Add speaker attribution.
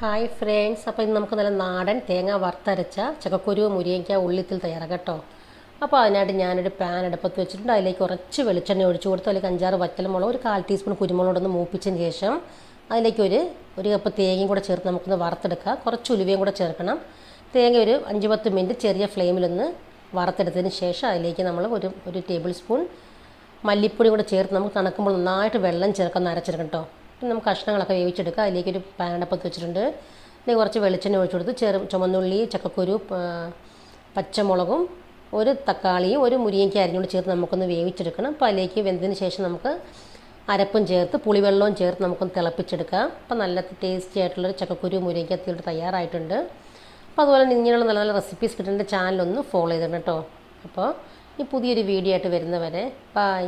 Speaker 1: Hi friends, അപ്പോൾ ഇന്ന് നമുക്ക് നല്ല നാടൻ തേങ്ങ വറുത്തരച്ച ചക്കക്കുരു മുരിങ്ങയ്ക്ക ഉള്ളിത്തിൽ തയ്യാറാക്കാം കേട്ടോ. അപ്പോൾ അതിനായിട്ട് ഞാനൊരു പാൻ അടുപ്പത്ത് വെച്ചിട്ടുണ്ട്. അതിലേക്ക് കുറച്ച് വെളിച്ചെണ്ണ ഒഴിച്ചു കൊടുത്ത് അതിലേക്ക് 5-6 വറ്റൽമുളക്, ഒരു 1/4 ടീസ്പൂൺ കുരുമുളകൊന്ന് മൂപ്പിച്ചതിന് ശേഷം അതിലേക്ക് ഒരു കപ്പ് തേങ്ങയും കൂടെ ചേർത്ത് നമുക്കൊന്ന് വറുത്തെടുക്കാം. കുറച്ച് ഉലുവയും കൂടെ ചേർക്കണം. തേങ്ങ ഒരു 5-10 മിനിറ്റ് ചെറിയ ഫ്ലെയിമിലൊന്ന് വറുത്തെടുത്തതിന് ശേഷം അതിലേക്ക് നമ്മൾ ഒരു ടേബിൾ സ്പൂൺ മല്ലിപ്പൊടി കൂടെ ചേർത്ത് നമുക്ക് തണുക്കുമ്പോൾ നന്നായിട്ട് വെള്ളം ചേർക്കാൻ അരച്ചെടുക്കണം കേട്ടോ. പിന്നെ നമുക്ക് കഷ്ണങ്ങളൊക്കെ വേവിച്ചെടുക്കുക. അതിലേക്കൊരു പാൻ അടുപ്പത്ത് വെച്ചിട്ടുണ്ട്. ഇതിലേക്ക് കുറച്ച് വെളിച്ചെണ്ണ ഒഴിച്ചു കൊടുത്ത് ചുമന്നുള്ളി, ചക്കക്കുരു, പച്ചമുളകും ഒരു തക്കാളിയും ഒരു മുരിങ്ങയ്ക്ക അരിഞ്ഞുകൊണ്ട് ചേർത്ത് നമുക്കൊന്ന് വേവിച്ചെടുക്കണം. അപ്പോൾ അതിലേക്ക് വെന്തതിന് ശേഷം നമുക്ക് അരപ്പും ചേർത്ത് പുളിവെള്ളവും ചേർത്ത് നമുക്കൊന്ന് തിളപ്പിച്ചെടുക്കാം. അപ്പോൾ നല്ല ടേസ്റ്റി ആയിട്ടുള്ളൊരു ചക്കക്കുരു മുരിങ്ങയ്ക്ക തീർത്ത് തയ്യാറായിട്ടുണ്ട്. അപ്പോൾ അതുപോലെ ഇങ്ങനെയുള്ള നല്ല നല്ല റെസിപ്പീസ് കിട്ടുന്ന ചാനലൊന്ന് ഫോളോ ചെയ്തിടണം കേട്ടോ. അപ്പോൾ ഈ പുതിയൊരു വീഡിയോ ആയിട്ട് വരുന്നവരെ ബൈ.